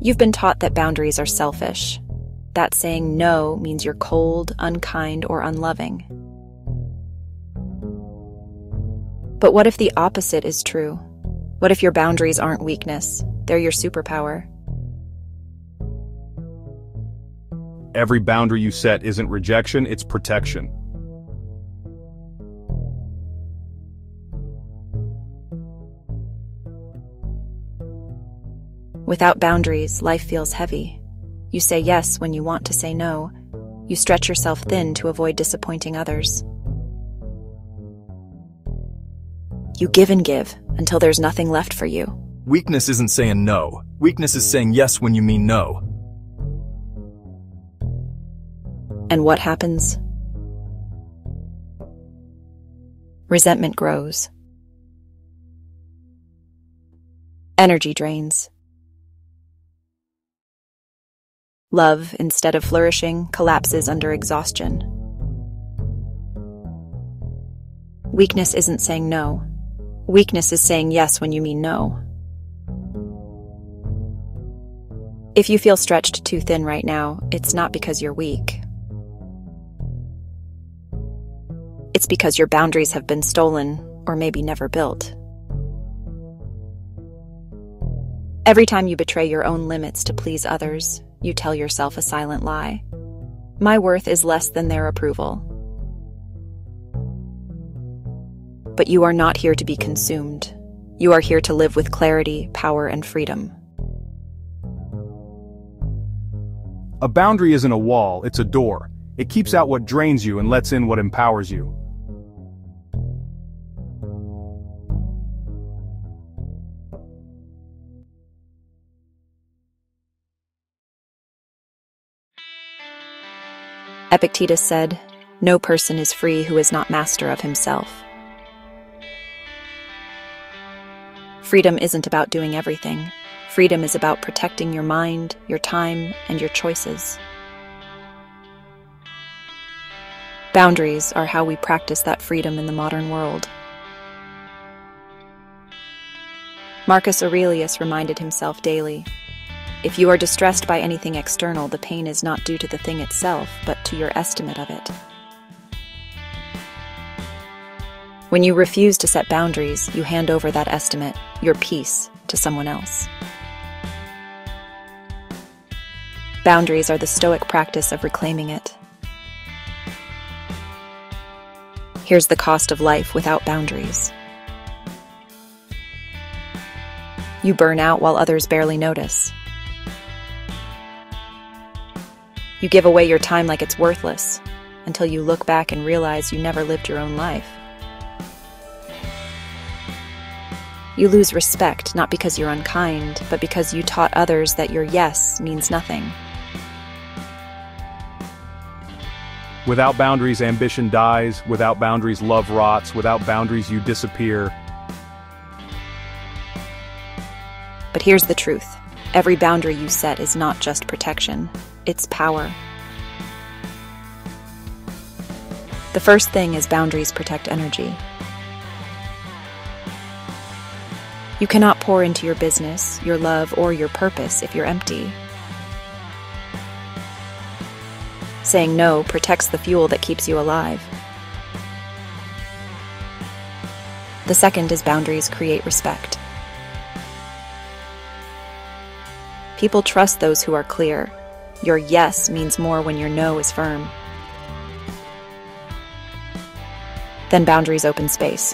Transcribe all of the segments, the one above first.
You've been taught that boundaries are selfish, that saying no means you're cold, unkind, or unloving. But what if the opposite is true? What if your boundaries aren't weakness? They're your superpower. Every boundary you set isn't rejection, it's protection. Without boundaries, life feels heavy. You say yes when you want to say no. You stretch yourself thin to avoid disappointing others. You give and give until there's nothing left for you. Weakness isn't saying no. Weakness is saying yes when you mean no. And what happens? Resentment grows. Energy drains. Love, instead of flourishing, collapses under exhaustion. Weakness isn't saying no. Weakness is saying yes when you mean no. If you feel stretched too thin right now, it's not because you're weak. It's because your boundaries have been stolen, or maybe never built. Every time you betray your own limits to please others, you tell yourself a silent lie. My worth is less than their approval. But you are not here to be consumed. You are here to live with clarity, power, and freedom. A boundary isn't a wall, it's a door. It keeps out what drains you and lets in what empowers you. Epictetus said, "No person is free who is not master of himself." Freedom isn't about doing everything. Freedom is about protecting your mind, your time, and your choices. Boundaries are how we practice that freedom in the modern world. Marcus Aurelius reminded himself daily, "If you are distressed by anything external, the pain is not due to the thing itself, but to your estimate of it." When you refuse to set boundaries, you hand over that estimate, your peace, to someone else. Boundaries are the Stoic practice of reclaiming it. Here's the cost of life without boundaries. You burn out while others barely notice. You give away your time like it's worthless, until you look back and realize you never lived your own life. You lose respect, not because you're unkind, but because you taught others that your yes means nothing. Without boundaries, ambition dies. Without boundaries, love rots. Without boundaries, you disappear. But here's the truth. Every boundary you set is not just protection, it's power. The first thing is boundaries protect energy. You cannot pour into your business, your love, or your purpose if you're empty. Saying no protects the fuel that keeps you alive. The second is boundaries create respect. People trust those who are clear. Your yes means more when your no is firm. Then boundaries open space.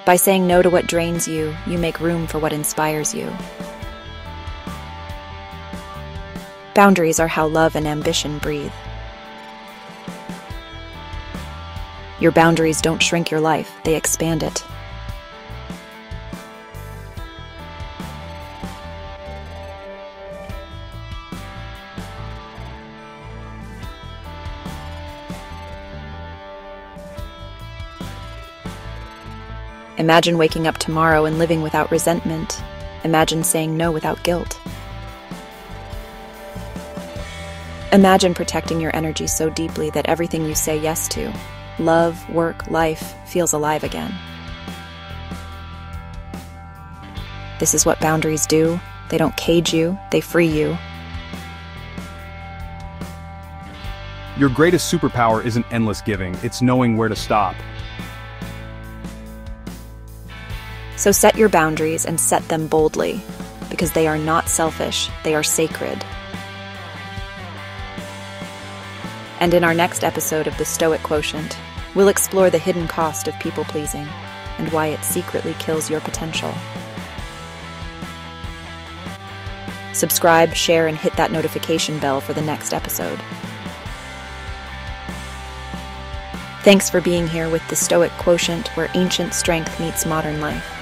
By saying no to what drains you, you make room for what inspires you. Boundaries are how love and ambition breathe. Your boundaries don't shrink your life, they expand it. Imagine waking up tomorrow and living without resentment. Imagine saying no without guilt. Imagine protecting your energy so deeply that everything you say yes to, love, work, life, feels alive again. This is what boundaries do. They don't cage you, they free you. Your greatest superpower isn't endless giving, it's knowing where to stop. So set your boundaries and set them boldly, because they are not selfish, they are sacred. And in our next episode of the Stoic Quotient, we'll explore the hidden cost of people-pleasing and why it secretly kills your potential. Subscribe, share, and hit that notification bell for the next episode. Thanks for being here with the Stoic Quotient, where ancient strength meets modern life.